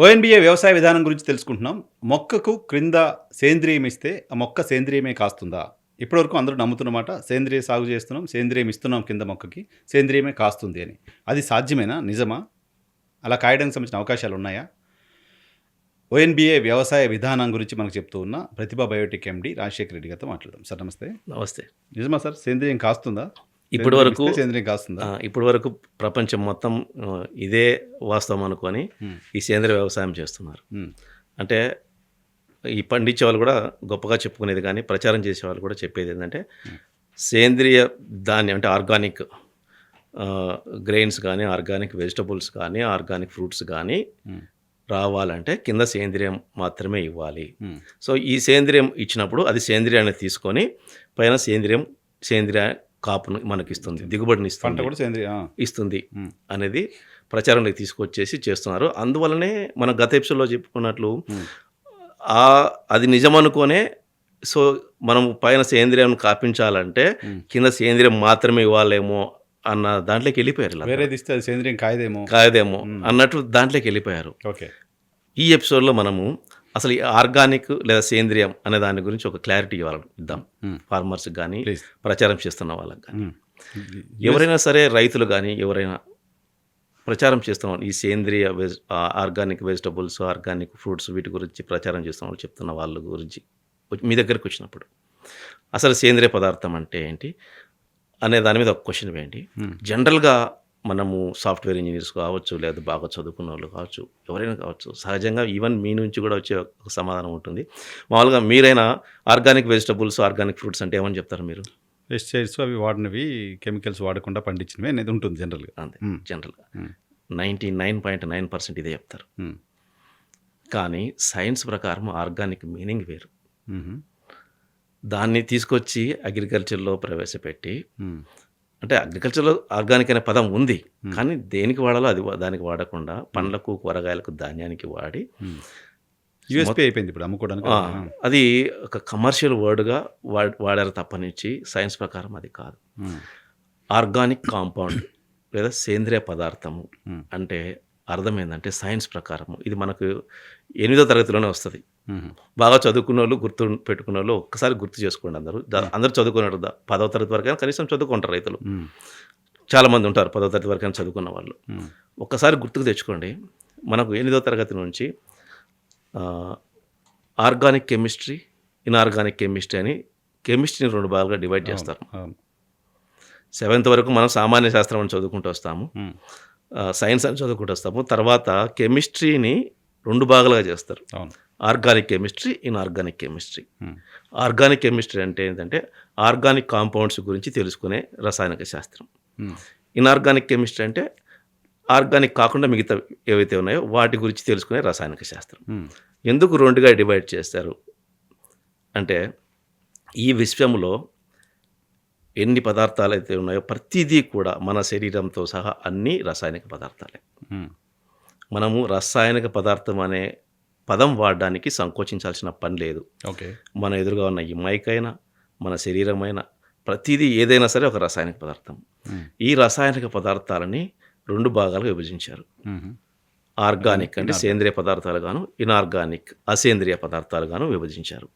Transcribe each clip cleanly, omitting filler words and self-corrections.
ONBA వ్యవసాయ విధానం గురించి తెలుసుకుంటున్నాం. మొక్కకు క్రింద సేంద్రియం ఇస్తే ఆ మొక్క సేంద్రియమే కాస్తుందా? ఇప్పటివరకు అందరూ నమ్ముతున్న మాట సేంద్రియ సాగు చేస్తున్నాం, సేంద్రియం ఇస్తున్నాం కింద మొక్కకి, సేంద్రియమే కాస్తుంది అని. అది సాధ్యమేనా? నిజమా? అలా కాయడానికి సంబంధించిన అవకాశాలున్నాయా? ఓఎన్బిఏ వ్యవసాయ విధానం గురించి మనకు చెప్తూ ఉన్న ప్రతిభ బయోటెక్ ఎండి రాజశేఖర్ రెడ్డి గారితో మాట్లాడదాం. సార్ నమస్తే. నమస్తే. నిజమా సార్? సేంద్రియం కాస్తుందా? ఇప్పటి వరకు సేంద్రియం కాస్తుందా? ఇప్పటి వరకు ప్రపంచం మొత్తం ఇదే వాస్తవం అనుకొని ఈ సేంద్రియ వ్యవసాయం చేస్తున్నారు. అంటే ఈ పండించే వాళ్ళు కూడా గొప్పగా చెప్పుకునేది కానీ ప్రచారం చేసే వాళ్ళు కూడా చెప్పేది ఏంటంటే సేంద్రియ ధాన్యం అంటే ఆర్గానిక్ గ్రెయిన్స్ కానీ ఆర్గానిక్ వెజిటబుల్స్ కానీ ఆర్గానిక్ ఫ్రూట్స్ కానీ రావాలంటే కింద సేంద్రియం మాత్రమే ఇవ్వాలి. సో ఈ సేంద్రియం ఇచ్చినప్పుడు అది సేంద్రియాన్ని తీసుకొని పైన సేంద్రియ కాపును మనకి ఇస్తుంది, దిగుబడిని ఇస్తుంది అనేది ప్రచారంలోకి తీసుకొచ్చేసి చేస్తున్నారు. అందువల్లనే మనం గత ఎపిసోడ్లో చెప్పుకున్నట్లు అది నిజమనుకోనే సో మనం పైన సేంద్రియం కాపించాలంటే కింద సేంద్రియం మాత్రమే ఇవ్వాలేమో అన్న దాంట్లోకి వెళ్ళిపోయారు. సేంద్రియం కాయదేమో అన్నట్టు దాంట్లోకి వెళ్ళిపోయారు. ఈ ఎపిసోడ్లో మనము అసలు ఈ ఆర్గానిక్ లేదా సేంద్రియం అనే దాని గురించి ఒక క్లారిటీ ఇద్దాం ఫార్మర్స్కి కానీ ప్రచారం చేస్తున్న వాళ్ళకి కానీ. ఎవరైనా సరే రైతులు కానీ ఎవరైనా ప్రచారం చేస్తున్న ఈ సేంద్రియ ఆర్గానిక్ వెజిటబుల్స్ ఆర్గానిక్ ఫ్రూట్స్ వీటి గురించి ప్రచారం చేస్తున్న వాళ్ళు చెప్తున్న వాళ్ళ గురించి మీ దగ్గరికి వచ్చినప్పుడు అసలు సేంద్రియ పదార్థం అంటే ఏంటి అనే దాని మీద ఒక క్వశ్చన్ వేయండి. జనరల్గా మనము సాఫ్ట్వేర్ ఇంజనీర్స్ కావచ్చు, లేదా బాగా చదువుకున్న వాళ్ళు కావచ్చు, ఎవరైనా కావచ్చు, సహజంగా ఈవెన్ మీ నుంచి కూడా వచ్చే ఒక సమాధానం ఉంటుంది. మామూలుగా మీరైనా ఆర్గానిక్ వెజిటబుల్స్ ఆర్గానిక్ ఫ్రూట్స్ అంటే ఏమని చెప్తారు మీరు? పెస్టిసైడ్స్ అవి వాడినవి, కెమికల్స్ వాడకుండా పండించినవి అనేది ఉంటుంది జనరల్గా. అంతే, జనరల్గా 99.9% ఇదే చెప్తారు. కానీ సైన్స్ ప్రకారం ఆర్గానిక్ మీనింగ్ వేరు. దాన్ని తీసుకొచ్చి అగ్రికల్చర్లో ప్రవేశపెట్టి, అంటే అగ్రికల్చర్లో ఆర్గానిక్ అనే పదం ఉంది, కానీ దేనికి వాడాలో అది దానికి వాడకుండా పండ్లకు కూరగాయలకు ధాన్యానికి వాడి యూఎస్పీ అయిపోయింది ఇప్పుడు అమ్ముకోవడానికి. అది ఒక కమర్షియల్ వర్డ్గా వాడారు తప్పనిచ్చి సైన్స్ ప్రకారం అది కాదు. ఆర్గానిక్ కాంపౌండ్ లేదా సేంద్రియ పదార్థము అంటే అర్థం ఏంటంటే సైన్స్ ప్రకారము ఇది మనకు 8వ తరగతిలోనే వస్తుంది. బాగా చదువుకున్న వాళ్ళు గుర్తు పెట్టుకున్న వాళ్ళు ఒక్కసారి గుర్తు చేసుకోండి. అందరూ చదువుకున్నారు 10వ తరగతి వరకైనా కనీసం చదువుకుంటారు. రైతులు చాలామంది ఉంటారు 10వ తరగతి వరకైనా చదువుకున్న వాళ్ళు. ఒక్కసారి గుర్తుకు తెచ్చుకోండి. మనకు 8వ తరగతి నుంచి ఆర్గానిక్ కెమిస్ట్రీ, ఇన్ఆర్గానిక్ కెమిస్ట్రీ అని కెమిస్ట్రీని 2 భాగాలుగా డివైడ్ చేస్తారు. 7th వరకు మనం సామాన్య శాస్త్రం అని చదువుకుంటూ వస్తాము, సైన్స్ అని చదువుకుంటూ వస్తాము. తర్వాత కెమిస్ట్రీని 2 భాగాలుగా చేస్తారు, organic chemistry, inorganic chemistry. Organic chemistry అంటే ఏంటంటే ఆర్గానిక్ కాంపౌండ్స్ గురించి తెలుసుకునే రసాయనిక శాస్త్రం. ఇన్ఆర్గానిక్ కెమిస్ట్రీ అంటే ఆర్గానిక్ కాకుండా మిగతా ఏవైతే ఉన్నాయో వాటి గురించి తెలుసుకునే రసాయనిక శాస్త్రం. ఎందుకు 2గా డివైడ్ చేస్తారు అంటే ఈ విశ్వంలో ఎన్ని పదార్థాలు అయితే ఉన్నాయో ప్రతిదీ కూడా మన శరీరంతో సహా అన్నీ రసాయనిక పదార్థాలే. మనము రసాయనిక పదార్థం అనే పదం వాడడానికి సంకోచించాల్సిన పని లేదు. మన ఎదురుగా ఉన్న ఈ మైక్ అయినా మన శరీరమైనా ప్రతిదీ ఏదైనా సరే ఒక రసాయనిక పదార్థం. ఈ రసాయనిక పదార్థాలని 2 భాగాలుగా విభజించారు. ఆర్గానిక్ అంటే సేంద్రియ పదార్థాలు గాను, ఇన్ఆర్గానిక్ అసేంద్రియ పదార్థాలు గాను విభజించారు.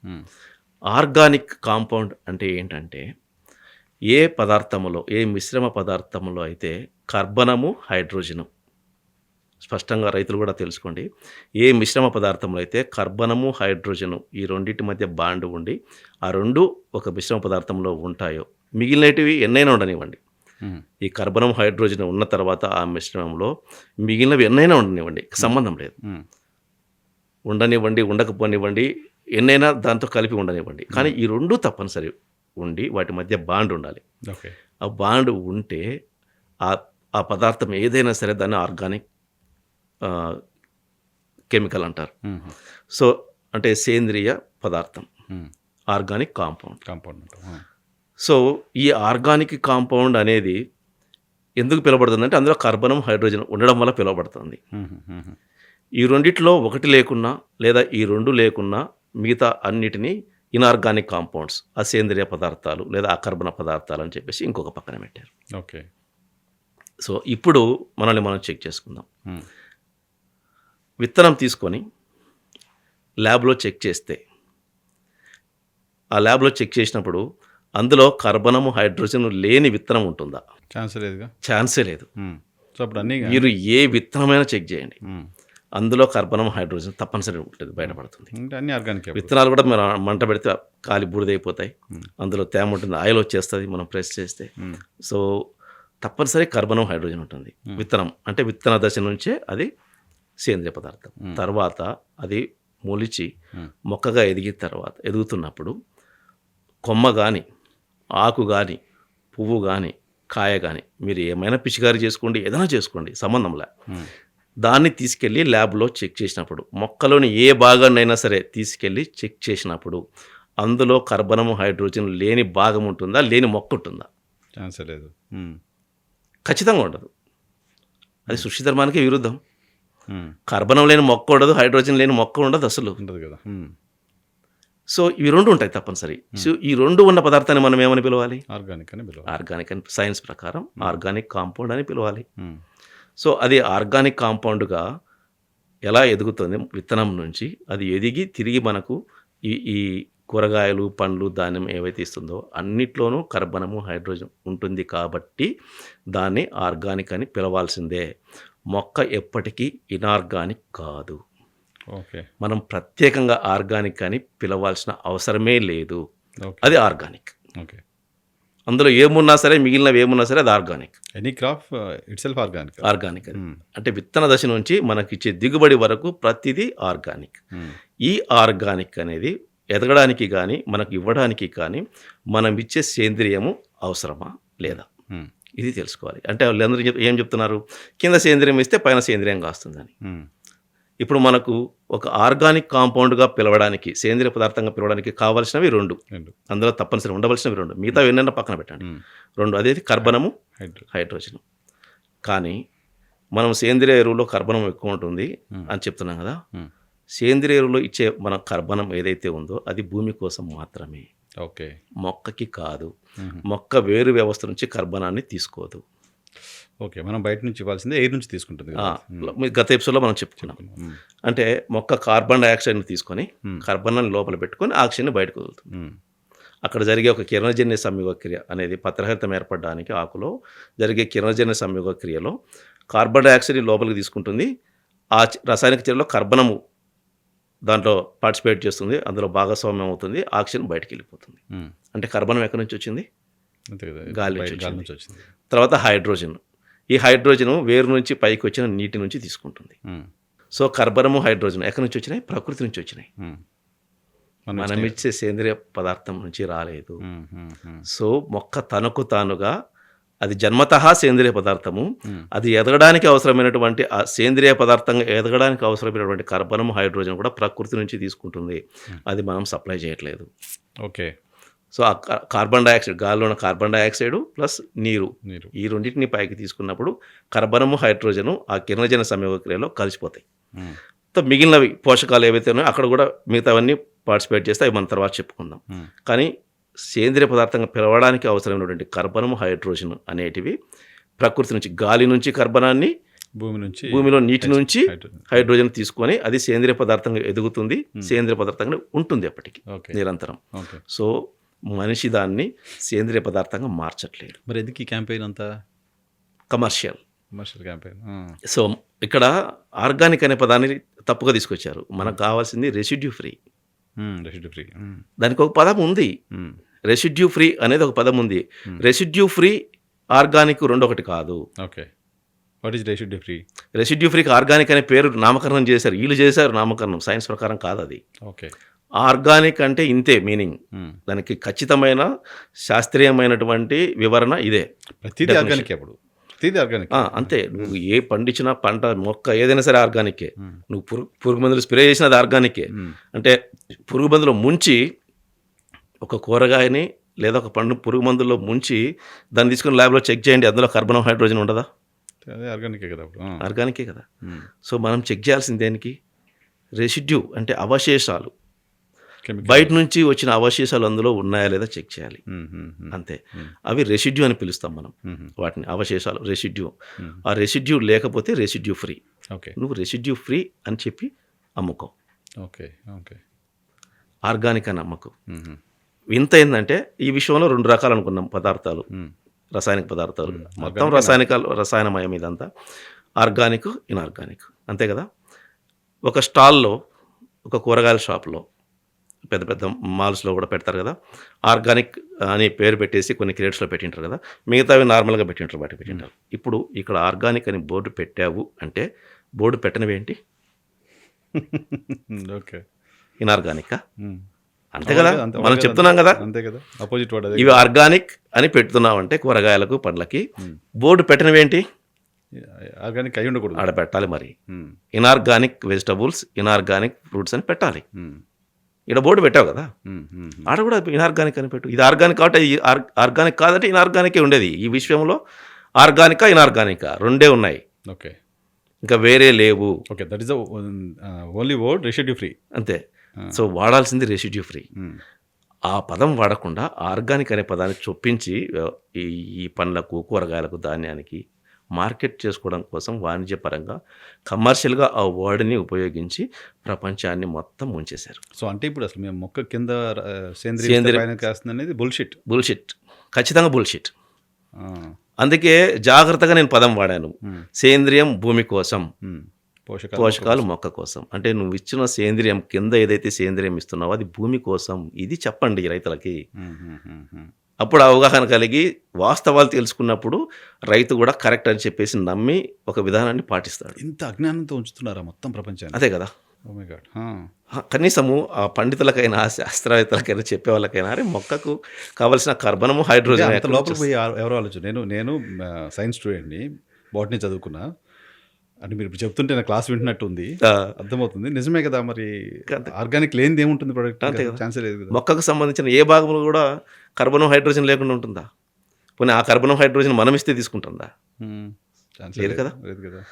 ఆర్గానిక్ కాంపౌండ్ అంటే ఏంటంటే ఏ పదార్థములో, ఏ మిశ్రమ పదార్థములో అయితే కర్బనము హైడ్రోజను, స్పష్టంగా రైతులు కూడా తెలుసుకోండి, ఏ మిశ్రమ పదార్థంలో అయితే కర్బనము హైడ్రోజను ఈ రెండింటి మధ్య బాండ్ ఉండి ఆ 2 ఒక మిశ్రమ పదార్థంలో ఉంటాయో మిగిలినటివి ఎన్నైనా ఉండనివ్వండి, ఈ కర్బనం హైడ్రోజన్ ఉన్న తర్వాత ఆ మిశ్రమంలో మిగిలినవి ఎన్నైనా ఉండనివ్వండి, సంబంధం లేదు, ఉండనివ్వండి ఉండకపోనివ్వండి, ఎన్నైనా దాంతో కలిపి ఉండనివ్వండి, కానీ ఈ 2 తప్పనిసరి ఉండి వాటి మధ్య బాండ్ ఉండాలి. ఆ బాండ్ ఉంటే ఆ పదార్థం ఏదైనా సరే దాన్ని ఆర్గానిక్ కెమికల్ అంటారు. సో అంటే సేంద్రియ పదార్థం, ఆర్గానిక్ కాంపౌండ్. సో ఈ ఆర్గానిక్ కాంపౌండ్ అనేది ఎందుకు పిలువబడుతుందంటే అందులో కర్బనం హైడ్రోజన్ ఉండడం వల్ల పిలువబడుతుంది. ఈ రెండిట్లో ఒకటి లేకున్నా లేదా ఈ 2 లేకున్నా మిగతా అన్నిటినీ ఇన్ఆర్గానిక్ కాంపౌండ్స్, అసేంద్రియ పదార్థాలు లేదా అకర్బన పదార్థాలు అని చెప్పేసి ఇంకొక పక్కన పెట్టారు. సో ఇప్పుడు మనల్ని మనం చెక్ చేసుకుందాం. విత్తనం తీసుకొని ల్యాబ్లో చెక్ చేస్తే, ఆ ల్యాబ్లో చెక్ చేసినప్పుడు అందులో కర్బనము హైడ్రోజన్ లేని విత్తనం ఉంటుందా? ఛాన్స్ లేదుగా. ఛాన్సే లేదు. సో అప్పుడు అన్నీ మీరు ఏ విత్తనమైనా చెక్ చేయండి, అందులో కర్బనం హైడ్రోజన్ తప్పనిసరి ఉంటుంది, బయటపడుతుంది. అంటే అన్ని ఆర్గానిక్. విత్తనాలు కూడా మీరు మంట పెడితే కాలి బూడిదైపోతాయి, అందులో తేమ ఉంటుంది, ఆయిల్ వచ్చేస్తుంది మనం ప్రెస్ చేస్తే. సో తప్పనిసరి కర్బనం హైడ్రోజన్ ఉంటుంది. విత్తనం అంటే విత్తన దశ నుంచే అది సేంద్రియ పదార్థం. తర్వాత అది మొలిచి మొక్కగా ఎదుగుతున్నప్పుడు కొమ్మ కానీ, ఆకు కానీ, పువ్వు కానీ, కాయ కానీ మీరు ఏమైనా పిచికారీ చేసుకోండి, ఏదైనా చేసుకోండి, సంబంధంలే. దాన్ని తీసుకెళ్ళి ల్యాబ్లో చెక్ చేసినప్పుడు, మొక్కలోని ఏ భాగాన్నైనా సరే తీసుకెళ్ళి చెక్ చేసినప్పుడు అందులో కర్బనము హైడ్రోజన్ లేని భాగం ఉంటుందా, లేని మొక్క ఉంటుందా? ఛాన్స్ లేదు. ఖచ్చితంగా ఉండదు. అది సృష్టి ధర్మానికి విరుద్ధం. కర్బనం లేని మొక్క ఉండదు, హైడ్రోజన్ లేని మొక్క ఉండదు, అసలు ఉండదు కదా. సో ఇవి రెండు ఉంటాయి తప్పనిసరి. సో ఈ రెండు ఉన్న పదార్థాన్ని మనం ఏమని పిలవాలి? ఆర్గానిక్ అని పిలవాలి. ఆర్గానిక్ అని సైన్స్ ప్రకారం ఆర్గానిక్ కాంపౌండ్ అని పిలవాలి. సో అది ఆర్గానిక్ కాంపౌండ్గా ఎలా ఎదుగుతుంది విత్తనం నుంచి, అది ఎదిగి తిరిగి మనకు ఈ కూరగాయలు, పండ్లు, ధాన్యం ఏవైతే ఇస్తుందో అన్నిట్లోనూ కర్బనము హైడ్రోజన్ ఉంటుంది కాబట్టి దాన్ని ఆర్గానిక్ అని పిలవాల్సిందే. మొక్క ఎప్పటికీ ఇనార్గానిక్ కాదు. ఓకే. మనం ప్రత్యేకంగా ఆర్గానిక్ అని పిలవాల్సిన అవసరమే లేదు. అది ఆర్గానిక్. ఓకే. అందులో ఏమున్నా సరే, మిగిలినవి ఏమున్నా సరే అది organic. Any crop it self organic. Organic అది అంటే విత్తన దశ నుంచి మనకిచ్చే దిగుబడి వరకు ప్రతిదీ ఆర్గానిక్. ఈ ఆర్గానిక్ అనేది ఎదగడానికి కానీ, మనకు ఇవ్వడానికి కానీ మనం ఇచ్చే సేంద్రియము అవసరమా లేదా, ఇది తెలుసుకోవాలి. అంటే వాళ్ళందరూ ఏం చెప్తున్నారు, కింద సేంద్రియం ఇస్తే పైన సేంద్రియం కాస్తుందని. ఇప్పుడు మనకు ఒక ఆర్గానిక్ కాంపౌండ్గా పిలవడానికి, సేంద్రియ పదార్థంగా పిలవడానికి కావాల్సినవి రెండు. అందులో తప్పనిసరి ఉండవలసినవి రెండు, మిగతా ఎన్నైనా పక్కన పెట్టండి. రెండు, అదేది కర్బనము, హైడ్రోజన్. కానీ మనం సేంద్రియ ఎరువులో కర్బనం ఎక్కువ ఉంటుంది అని చెప్తున్నాం కదా. సేంద్రియ ఎరువులో ఇచ్చే మన కర్బనం ఏదైతే ఉందో అది భూమి కోసం మాత్రమే. ఓకే. మొక్కకి కాదు. మొక్క వేరు వ్యవస్థ నుంచి కర్బనాన్ని తీసుకోదు. ఓకే. మనం బయట నుంచి ఇవ్వాల్సిందే, ఎయిర్ నుంచి తీసుకుంటుంది. గత ఎపిసోడ్లో మనం చెప్పుకున్నాం. అంటే మొక్క కార్బన్ డైఆక్సైడ్ని తీసుకొని కర్బనాన్ని లోపల పెట్టుకొని ఆక్సిజన్ని బయటకు వదులుతుంది. అక్కడ జరిగే ఒక కిరణజన్య సంయోగక్రియ అనేది పత్రహరితం ఏర్పడడానికి ఆకులో జరిగే కిరణజన్య సంయోగక్రియలో కార్బన్ డైఆక్సైడ్ లోపలికి తీసుకుంటుంది. ఆ రసాయనిక చర్యలో కర్బనము దాంట్లో పార్టిసిపేట్ చేస్తుంది, అందులో భాగస్వామ్యం అవుతుంది, ఆక్సిజన్ బయటకు వెళ్ళిపోతుంది. అంటే కర్బనం ఎక్కడి నుంచి వచ్చింది? గాలి నుంచి వచ్చింది. తర్వాత హైడ్రోజన్, ఈ హైడ్రోజన్ వేరు నుంచి పైకి వచ్చిన నీటి నుంచి తీసుకుంటుంది. సో కర్బనము, హైడ్రోజన్ ఎక్కడి నుంచి వచ్చినాయి? ప్రకృతి నుంచి వచ్చినాయి. మనం ఇచ్చే సేంద్రియ పదార్థం నుంచి రాలేదు. సో మొక్క తనకు తానుగా అది జన్మతః సేంద్రియ పదార్థము, అది ఎదగడానికి అవసరమైనటువంటి ఆ సేంద్రియ పదార్థంగా ఎదగడానికి అవసరమైనటువంటి కర్బనము, హైడ్రోజన్ కూడా ప్రకృతి నుంచి తీసుకుంటుంది. అది మనం సప్లై చేయట్లేదు. ఓకే. సో ఆ కార్బన్ డైఆక్సైడ్, గాలిలో ఉన్న కార్బన్ డైఆక్సైడ్ ప్లస్ నీరు, ఈ రెండింటిని పైకి తీసుకున్నప్పుడు కర్బనము, హైడ్రోజను ఆ కిరణజన సంయోగక్రియలో కలిసిపోతాయి. మిగిలినవి పోషకాలు ఏవైతే ఉన్నాయో అక్కడ కూడా మిగతావన్నీ పార్టిసిపేట్ చేస్తే అవి మన తర్వాత చెప్పుకుందాం. కానీ సేంద్రియ పదార్థంగా పిలవడానికి అవసరమైనటువంటి కర్బనము, హైడ్రోజన్ అనేటివి ప్రకృతి నుంచి, గాలి నుంచి కర్బనాన్ని, భూమిలో నీటి నుంచి హైడ్రోజన్ తీసుకొని అది సేంద్రియ పదార్థంగా ఎదుగుతుంది, సేంద్రియ పదార్థంగా ఉంటుంది ఎప్పటికీ నిరంతరం. సో మనిషి దాన్ని సేంద్రియ పదార్థంగా మార్చట్లేదు. మరి ఎందుకు ఈ క్యాంపెయిన్ అంతా? Commercial campaign. సో ఇక్కడ ఆర్గానిక్ అనే పదాన్ని తప్పుగా తీసుకొచ్చారు. మనకు కావాల్సింది రెసిడ్యూ ఫ్రీ. దానికి ఒక పదం ఉంది, రెసిడ్యూ ఫ్రీ అనేది ఒక పదం ఉంది. రెసిడ్యూ ఫ్రీ, ఆర్గానిక్ రెండు ఒకటి కాదు. Okay. What is residue free? Residue ఫ్రీకి ఆర్గానిక్ అనే పేరు నామకరణం చేశారు, వీళ్ళు చేశారు నామకరణం, సైన్స్ ప్రకారం కాదు అది. ఓకే. ఆర్గానిక్ అంటే ఇంతే మీనింగ్, దానికి ఖచ్చితమైన శాస్త్రీయమైనటువంటి వివరణ ఇదే. ప్రతిదీ ఆర్గానిక్. అప్పుడు ప్రతిదీ ఆర్గానిక్ అంతే. నువ్వు ఏ పండించిన పంట, మొక్క ఏదైనా సరే ఆర్గానికే. నువ్వు పురుగు మందులు స్ప్రే చేసిన అది ఆర్గానికే. అంటే పురుగు మందులో ముంచి ఒక కూరగాయని లేదా ఒక పండు పురుగు మందుల్లో ముంచి దాన్ని తీసుకుని ల్యాబ్లో చెక్ చేయండి, అందులో కర్బనం, హైడ్రోజన్ ఉండదా? అదే ఆర్గానికే కదా. ఆర్గానికే కదా. సో మనం చెక్ చేయాల్సింది దేనికి? రెసిడ్యూ అంటే అవశేషాలు, బయట నుంచి వచ్చిన అవశేషాలు అందులో ఉన్నాయా లేదా చెక్ చేయాలి, అంతే. అవి రెసిడ్యూ అని పిలుస్తాం మనం వాటిని, అవశేషాలు రెసిడ్యూ. ఆ రెసిడ్యూ లేకపోతే రెసిడ్యూ ఫ్రీ. ఓకే. నువ్వు రెసిడ్యూ ఫ్రీ అని చెప్పి అమ్ముకో. ఓకే. ఓకే. ఆర్గానిక్ అని అమ్మకు. హుహు. వింత ఏందంటే ఈ విషయంలో 2 రకాలు అనుకున్నాం పదార్థాలు. హ్మ్. రసాయనిక పదార్థాలు. మొత్తం ఆర్గానిక్, రసాయనమయం ఇదంతా. Organic, inorganic. అంతే కదా! ఒక స్టాల్‌లో ఒక కూరగాయల షాప్‌లో పెద్ద పెద్ద మాల్స్‌లో కూడా పెడతారు కదా! ఆర్గానిక్ అని పేరు పెట్టేసి కొన్ని క్రేట్స్‌లో పెట్టింటారు కదా! మిగతావి నార్మల్‌గా పెట్టింటారు. వాటికి పెట్టింటారు. ఇప్పుడు ఇక్కడ ఆర్గానిక్ అని బోర్డు పెట్టావు అంటే బోర్డు పెట్టనివేంటి? ఓకే. ఇనార్గానికా? హ్మ్. అంతే కదా! అంతే మనం కదా! చెప్తున్నాం కదా! అంతే కదా! అపోజిట్ వర్డ్ అదే ఇవి కదా! ఆర్గానిక్ అని పెడుతున్నావంటే కూరగాయలకు, పండ్లకి హ్మ్. బోర్డు పెట్టనివేంటి? ఆర్గానిక్ అయి ఉండకూడదు. ఆడ పెట్టాలి మరి. హ్మ్. ఇనార్గానిక్ వెజిటబుల్స్, ఇనార్గానిక్ ఫ్రూట్స్ అని పెట్టాలి. హ్మ్. ఈడ బోర్డు పెట్టావు కదా! హ్మ్. హ్మ్. హ్మ్. ఆడ కూడా ఇనార్గానిక్ అని పెట్టు. ఇది ఆర్గానిక్ కాబట్టి ఇది ఆర్గానిక్ కాదంటే ఇనార్గానికే ఉండేది. ఈ విషయంలో ఆర్గానికా, ఇనార్గానికా రెండే ఉన్నాయి. ఓకే. ఇంకా వేరే లేవు. Okay. That is the only word residue free. అంతే. ఆ! సో వాడాల్సింది రెసిడ్యూ ఫ్రీ. హ్మ్. ఆ పదం వాడకుండా ఆర్గానిక్ అనే పదాన్ని చొప్పించి ఈ ఈ పండ్లకు, కూరగాయలకు, ధాన్యానికి మార్కెట్ చేసుకోవడం కోసం వాణిజ్యపరంగా కమర్షియల్‌గా ఆ వర్డ్‌ని ఉపయోగించి ప్రపంచాన్ని మొత్తం ముంచేశారు. సో, అంటే ఇప్పుడు అసలు మేము మొక్క కింద సేంద్రీయ సేంద్రియ పైన కాస్తుందనేది బుల్‌షిట్. బుల్‌షిట్. ఖచ్చితంగా బుల్‌షిట్. ఆ! అందుకే జాగ్రత్తగా నేను పదం వాడాను. హ్మ్. సేంద్రియం భూమి కోసం, హ్మ్. పోషకాలు పోషకాలు మొక్క మొక్క కోసం. అంటే నువ్వు ఇచ్చిన సేంద్రియం కింద ఏదైతే సేంద్రియం ఇస్తున్నావో అది భూమి కోసం. ఇది చెప్పండి రైతులకి. హ్మ్. హ్మ్. హ్మ్. హ్మ్. అప్పుడు అవగాహన కలిగి వాస్తవాలు తెలుసుకున్నప్పుడు రైతు కూడా కరెక్ట్ అని చెప్పేసి నమ్మి ఒక విధానాన్ని పాటిస్తాడు. ఇంత అజ్ఞానంతో ఉంచుతున్నారా మొత్తం ప్రపంచాన్ని? అదే కదా! Oh my God! ఆ! కనీసము ఆ పండితులకైనా, శాస్త్రవేత్తలకైనా చెప్పేవాళ్ళకైనా అరే మొక్కకు కావాల్సిన కర్బనము, అంటే హైడ్రోజన్ అంత ఎక్కడి నుంచి లోపలికి పోయి ఎవరో ఆలోచన. నేను సైన్స్ స్టూడెంట్‌ని. బోటనీ చదువుకున్నా. అంటే మీరు ఇప్పుడు చెప్తుంటే నా క్లాస్ వింటున్నట్టు ఉంది. ఆ! అర్థమవుతుంది. నిజమే కదా! మరి అంతే. ఆర్గానిక్ లేనిది ఏముంటుంది ప్రొడక్ట్ ఇంకా? అంతే కదా! ఛాన్సే లేదు కదా! మొక్కకు సంబంధించిన ఏ భాగంలో కూడా కర్బనం, హైడ్రోజన్ లేకుండా ఉంటుందా? పోనీ ఆ కర్బనం, హైడ్రోజన్ మనం ఇస్తే తీసుకుంటుందా? హ్మ్. ఛాన్సే లేదు లేదు. కదా! లేదు కదా!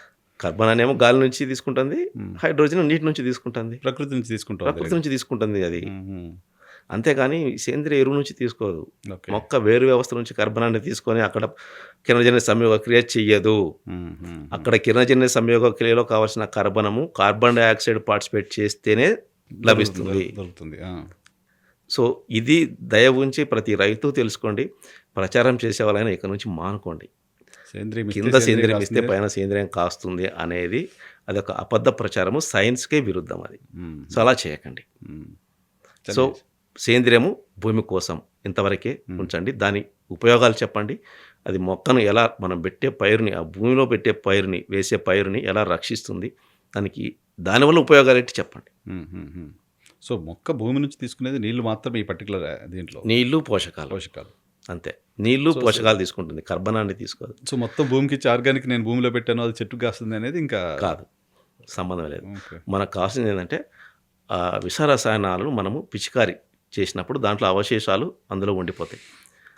కర్బన్ అనేమో గాలి నుంచి తీసుకుంటుంది. హ్మ్. హైడ్రోజన్ నీటి నుంచి తీసుకుంటుంది. ప్రకృతి నుంచి తీసుకుంటాం ప్రకృతి డైరెక్ట్. నుంచి తీసుకుంటుంది అది. హ్మ్. హ్మ్. అంతేగాని సేంద్రియ ఎరువు నుంచి తీసుకోదు. ఓకే. మొక్క వేరు వ్యవస్థ నుంచి కర్బనాన్ని తీసుకొని అక్కడ కిరణజన్య సంయోగ క్రియ చెయ్యదు. హ్మ్. హ్మ్. హ్మ్. అక్కడ కిరణజన్య సంయోగ క్రియలో కావాల్సిన కర్బనము, కార్బన్ డయాక్సైడ్ పార్టిసిపేట్ చేస్తేనే లభిస్తుంది. దొరుకుతుంది. ఆ! సో, ఇది దయ ఉంచి ప్రతి రైతు తెలుసుకోండి. ప్రచారం చేసేవాళ్ళైనా ఇక నుంచి మానుకోండి. సేంద్రియం ఇస్తే కింద సేంద్రియం సేంద్రియం ఇస్తే కాస్తుంది. పైన సేంద్రియం కాస్తుంది అనేది అదొక అబద్ధ ప్రచారము. సైన్స్‌కే విరుద్ధం అది. హ్మ్. సో, అలా చేయకండి. హ్మ్. సో, చలి సేంద్రియము భూమి కోసం ఇంతవరకే ఉంచండి. దాని ఉపయోగాలు చెప్పండి. అది మొక్కను ఎలా మనం పెట్టే పైరుని, ఆ భూమిలో పెట్టే పైరుని, వేసే పైరుని ఎలా రక్షిస్తుంది? దానికి దానివల్ల ఉపయోగాలేంటి చెప్పండి. హ్మ్. హ్మ్. హ్మ్. సో, మొక్క భూమి నుంచి తీసుకునేది నీళ్లు మాత్రమే ఈ పర్టిక్యులర్ దీంట్లో నీళ్లు, పోషకాలు. పోషకాలు. అంతే. నీళ్లు, సో, పోషకాలు తీసుకుంటుంది. కర్బనాన్ని తీసుకోదు. సో, మొత్తం భూమికిచ్చి ఆర్గానిక్ నేను భూమిలో పెట్టాను అది చెట్టుకి కాస్తుంది అనేది ఇంకా కాదు. సంబంధం లేదు. ఓకే. మనకు కావాల్సిందేంటంటే విష రసాయనాలను మనము పిచికారీ చేసినప్పుడు దాంట్లో అవశేషాలు అందులో ఉండిపోతాయి.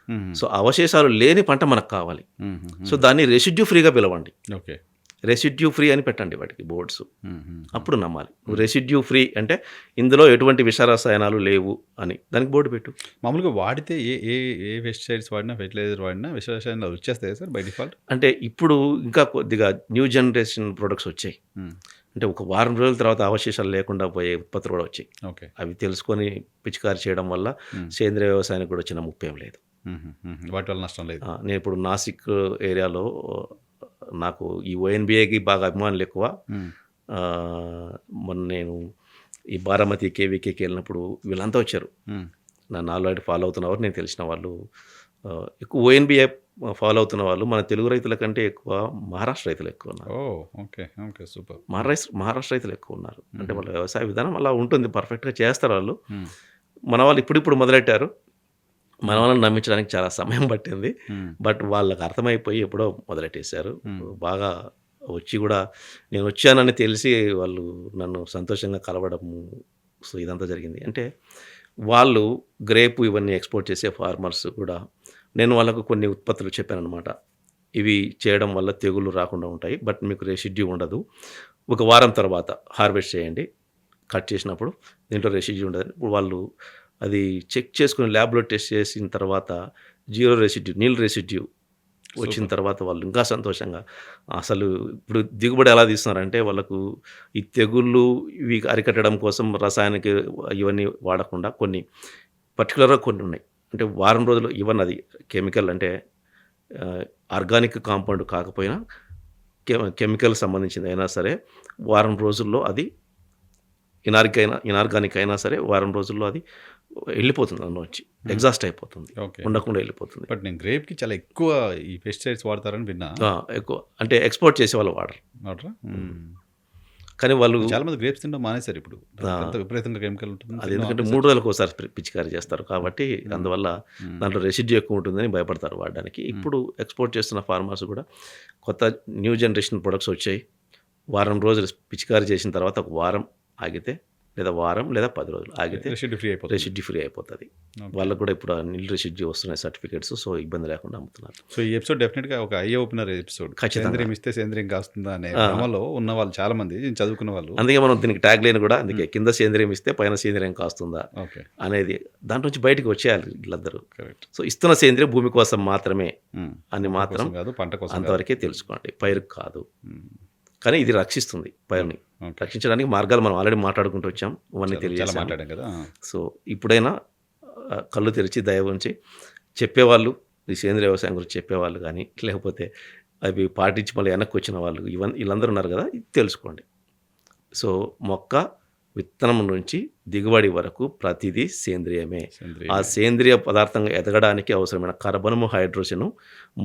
హుహు. సో, అవశేషాలు లేని పంట మనకు కావాలి. హుహు. సో, దాన్ని రెసిడ్యూ ఫ్రీగా పిలవండి. ఓకే. రెసిడ్యూ ఫ్రీ అని పెట్టండి వాటికి బోర్డ్స్. హుహు. అప్పుడు నమ్మాలి. రెసిడ్యూ ఫ్రీ అంటే ఇందులో ఎటువంటి విష రసాయనాలు లేవు అని. దానికి బోర్డు పెట్టు. మామూలుగా వాడితే ఏ ఏ ఏ పెస్టిసైడ్స్ వాడినా, ఫెర్టిలైజర్ వాడినా విష రసాయనాలు వచ్చేస్తాయా సార్ బై డిఫాల్ట్? అంటే ఇప్పుడు ఇంకా కొద్దిగా న్యూ జనరేషన్ ప్రొడక్ట్స్ వచ్చాయి. హ్మ్. అంటే ఒక వారం రోజుల తర్వాత అవశేషాలు లేకుండా పోయే ఉత్పత్తులు కూడా వచ్చాయి. ఓకే. అవి తెలుసుకొని పిచికారీ చేయడం వల్ల హ్మ్. సేంద్రియ వ్యవసాయానికి కూడా వచ్చిన ముప్పేం లేదు. హుహు. హుహు. వాటి వల్ల నష్టం లేదు. నేను ఇప్పుడు నాసిక్ ఏరియాలో నాకు ఈ ఓఎన్‌బీఏకి బాగా అభిమానులు ఎక్కువ. హ్మ్. మొన్న నేను ఈ బారామతి కేవీకేకి వెళ్ళినప్పుడు వీళ్ళంతా వచ్చారు. హ్మ్. నన్ను ఆల్రెడీ ఫాలో అవుతున్నవారు, నేను తెలిసిన వాళ్ళు. ఎక్కువ ఓఎన్‌బీఏ ఫాలో అవుతున్న వాళ్ళు మన తెలుగు రైతుల కంటే ఎక్కువ మహారాష్ట్ర రైతులు ఎక్కువ ఉన్నారు. ఓహ్! ఓకే. ఓకే. సూపర్. మహారాష్ట్ర రైతులు ఎక్కువ ఉన్నారు. అంటే వాళ్ళ వ్యవసాయ విధానం అలా ఉంటుంది. పర్ఫెక్ట్‌గా చేస్తారు వాళ్ళు. హ్మ్. మన వాళ్ళు ఇప్పుడిప్పుడు మొదలెట్టారు. మన వాళ్ళని నమ్మించడానికి చాలా సమయం పట్టింది. హ్మ్. బట్ వాళ్ళకి అర్థమైపోయి ఎప్పుడో మొదలెట్టేశారు. హ్మ్. బాగా వచ్చి కూడా నేనొచ్చానని తెలిసి వాళ్ళు నన్ను సంతోషంగా కలవడము. సో, ఇదంతా జరిగింది. అంటే వాళ్ళు గ్రేపు ఇవన్నీ ఎక్స్‌పోర్ట్ చేసే ఫార్మర్స్ కూడా నేను వాళ్ళకు కొన్ని ఉత్పత్తులు చెప్పాననమాట. ఇవి చేయడం వల్ల తెగుళ్ళు రాకుండా ఉంటాయి. బట్ మీకు రెసిడ్యూ ఉండదు. ఒక వారం తర్వాత హార్వెస్ట్ చేయండి. కట్ చేసినప్పుడు దీంట్లో రెసిడ్యూ ఉండదని. ఇప్పుడు వాళ్ళు అది చెక్ చేసుకొని ల్యాబ్‌లో టెస్ట్ చేసిన తర్వాత జీరో రెసిడ్యూ, నిల్ రెసిడ్యూ వచ్చిన తర్వాత వాళ్ళు ఇంకా సంతోషంగా అసలు ఇప్పుడు దిగుబడి ఎలా తీస్తున్నారంటే వాళ్ళకు ఈ తెగుళ్ళు ఇవి అరికట్టడం కోసం రసాయనిక ఇవన్నీ వాడకుండా కొన్ని పర్టికులర్గా కొన్ని ఉన్నాయి. అంటే వారం రోజులు ఈవెన్ అది కెమికల్ అంటే ఆర్గానిక్ కాంపౌండ్ కాకపోయినా కెమికల్ సంబంధించింది అయినా సరే వారం రోజుల్లో అది ఇనార్గానిక్ అయినా సరే వారం రోజుల్లో అది వెళ్ళిపోతుంది, అందులోంచి ఎగ్జాస్ట్ అయిపోతుంది, ఓకే. ఉండకుండా వెళ్ళిపోతుంది. బట్ నేను గ్రేప్కి చాలా ఎక్కువ ఈ పెస్టిసైడ్స్ వాడతారని విన్నా. ఎక్కువ అంటే ఎక్స్పోర్ట్ చేసే వాళ్ళు వాడరు, వాడరా? కానీ వాళ్ళు చాలా మంది గ్రేప్స్ తినడం మానేశారు ఇప్పుడు. అంత విపరీతంగా కెమికల్ ఉంటుంది. అది ఎందుకంటే 3 రోజులకు ఒకసారి పిచికారీ చేస్తారు కాబట్టి అందువల్ల దాంట్లో రెసిడ్యూ ఎక్కువ ఉంటుందని భయపడతారు వాడడానికి. ఇప్పుడు ఎక్స్పోర్ట్ చేస్తున్న ఫార్మర్స్ కూడా కొత్త న్యూ జనరేషన్ ప్రొడక్ట్స్ వచ్చాయి. వారం రోజులు పిచికారీ చేసిన తర్వాత ఒక వారం ఆగితే లేదా వారం లేదా 10 రోజులు ఆగితే రెసిడ్యూ ఫ్రీ అయిపోతుంది. వాళ్ళకు కూడా ఇప్పుడు నిల్ రెసిడ్యూ వస్తున్నాయి సర్టిఫికేట్స్, సో ఇబ్బంది లేకుండా అమ్ముతున్నారు. సో ఈ ఎపిసోడ్ డెఫినెట్గా ఒక ఐ ఓపెనర్ ఎపిసోడ్. ఖచ్చితంగా. సేంద్రియం ఇస్తే సేంద్రియం కాస్తుందా అనే భ్రమలో ఉన్న వాళ్ళు చాలా మంది చదువుకున్న వాళ్ళు. అందుకే మనం దీనికి ట్యాగ్ లైన్ కూడా అందుకే కింద సేంద్రియం ఇస్తే పైన సేంద్రియం కాస్తుందా ఓకే అనేది దాంట్లో నుంచి బయటకు వచ్చేయాలి వీళ్ళందరూ. కరెక్ట్. సో ఇస్తున్న సేంద్రియం భూమి కోసం మాత్రమే అని మాత్రం కాదు, పంట కోసం కాదు. అంతవరకే తెలుసుకోండి, పైరుకు కాదు. కానీ ఇది రక్షిస్తుంది పైరుని. ఓకే. రక్షించడానికి మార్గాలు మనం ఆల్రెడీ మాట్లాడుకుంటూ వచ్చాం, ఇవన్నీ చాలా తెలియజేసాం. మాట్లాడాం కదా. సో ఇప్పుడైనా కళ్ళు తెరిచి దయ ఉంచి చెప్పేవాళ్ళు, ఈ సేంద్రియ వ్యవసాయం గురించి చెప్పేవాళ్ళు కానీ లేకపోతే అవి పాటించి మళ్ళీ వెనక్కి వచ్చిన వాళ్ళు వీళ్ళందరూ ఉన్నారు కదా, ఇది తెలుసుకోండి. సో మొక్క విత్తనం నుంచి దిగుబడి వరకు ప్రతిదీ సేంద్రియమే. ఆ సేంద్రియ పదార్థంగా ఎదగడానికి అవసరమైన కార్బనము హైడ్రోజను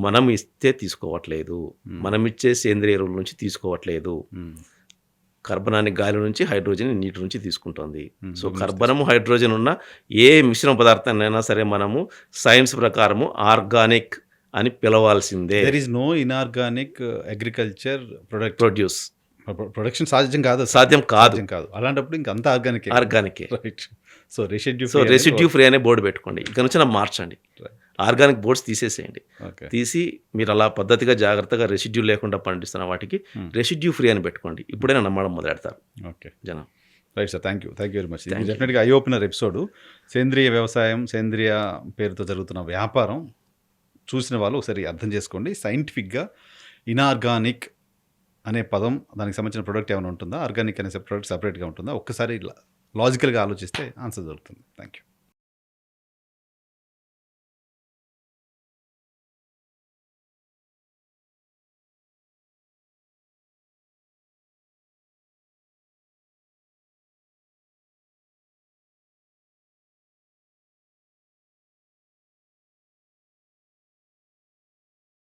మనం ఇస్తే తీసుకోవట్లేదు, మనం ఇచ్చే సేంద్రియ ఎరువుల నుంచి తీసుకోవట్లేదు. కార్బనాన్ని గాలి నుంచి, హైడ్రోజన్ నీటి నుంచి తీసుకుంటుంది. సో కార్బనము హైడ్రోజన్ ఉన్న ఏ మిశ్రమ పదార్థాన్ని అయినా సరే మనము సైన్స్ ప్రకారము ఆర్గానిక్ అని పిలవాల్సిందే. There is no inorganic agriculture produce production సాధ్యం కాదు. అలాంటప్పుడు ఇంకా అంతా ఆర్గానికే. రైట్. సో రెసిడ్యూ ఫ్రీ అనే బోర్డు పెట్టుకోండి, ఇక్కడ నుంచి మార్చండి. ఆర్గానిక్ బోర్డ్స్ తీసేసేయండి. తీసి మీరు అలా పద్ధతిగా జాగ్రత్తగా రెసిడ్యూ లేకుండా పండిస్తున్న వాటికి రెసిడ్యూ ఫ్రీ అని పెట్టుకోండి. ఇప్పుడైనా నమ్మడం మొదలెడతారు ఓకే జనం. Right sir, thank you very much. ఇది డెఫినెట్గా ఐ ఓపెనర్ ఎపిసోడ్. సేంద్రియ వ్యవసాయం, సేంద్రియ పేరుతో జరుగుతున్న వ్యాపారం చూసిన వాళ్ళు ఒకసారి అర్థం చేసుకోండి. సైంటిఫిక్గా ఇన్ఆర్గానిక్ అనే పదం, దానికి సంబంధించిన ప్రోడక్ట్ ఏమైనా ఉంటుందా, ఆర్గానిక్ అనే ప్రోడక్ట్ సపరేట్గా ఉంటుందా, ఒక్కసారి లాజికల్గా ఆలోచిస్తే ఆన్సర్ దొరుకుతుంది. Thank you.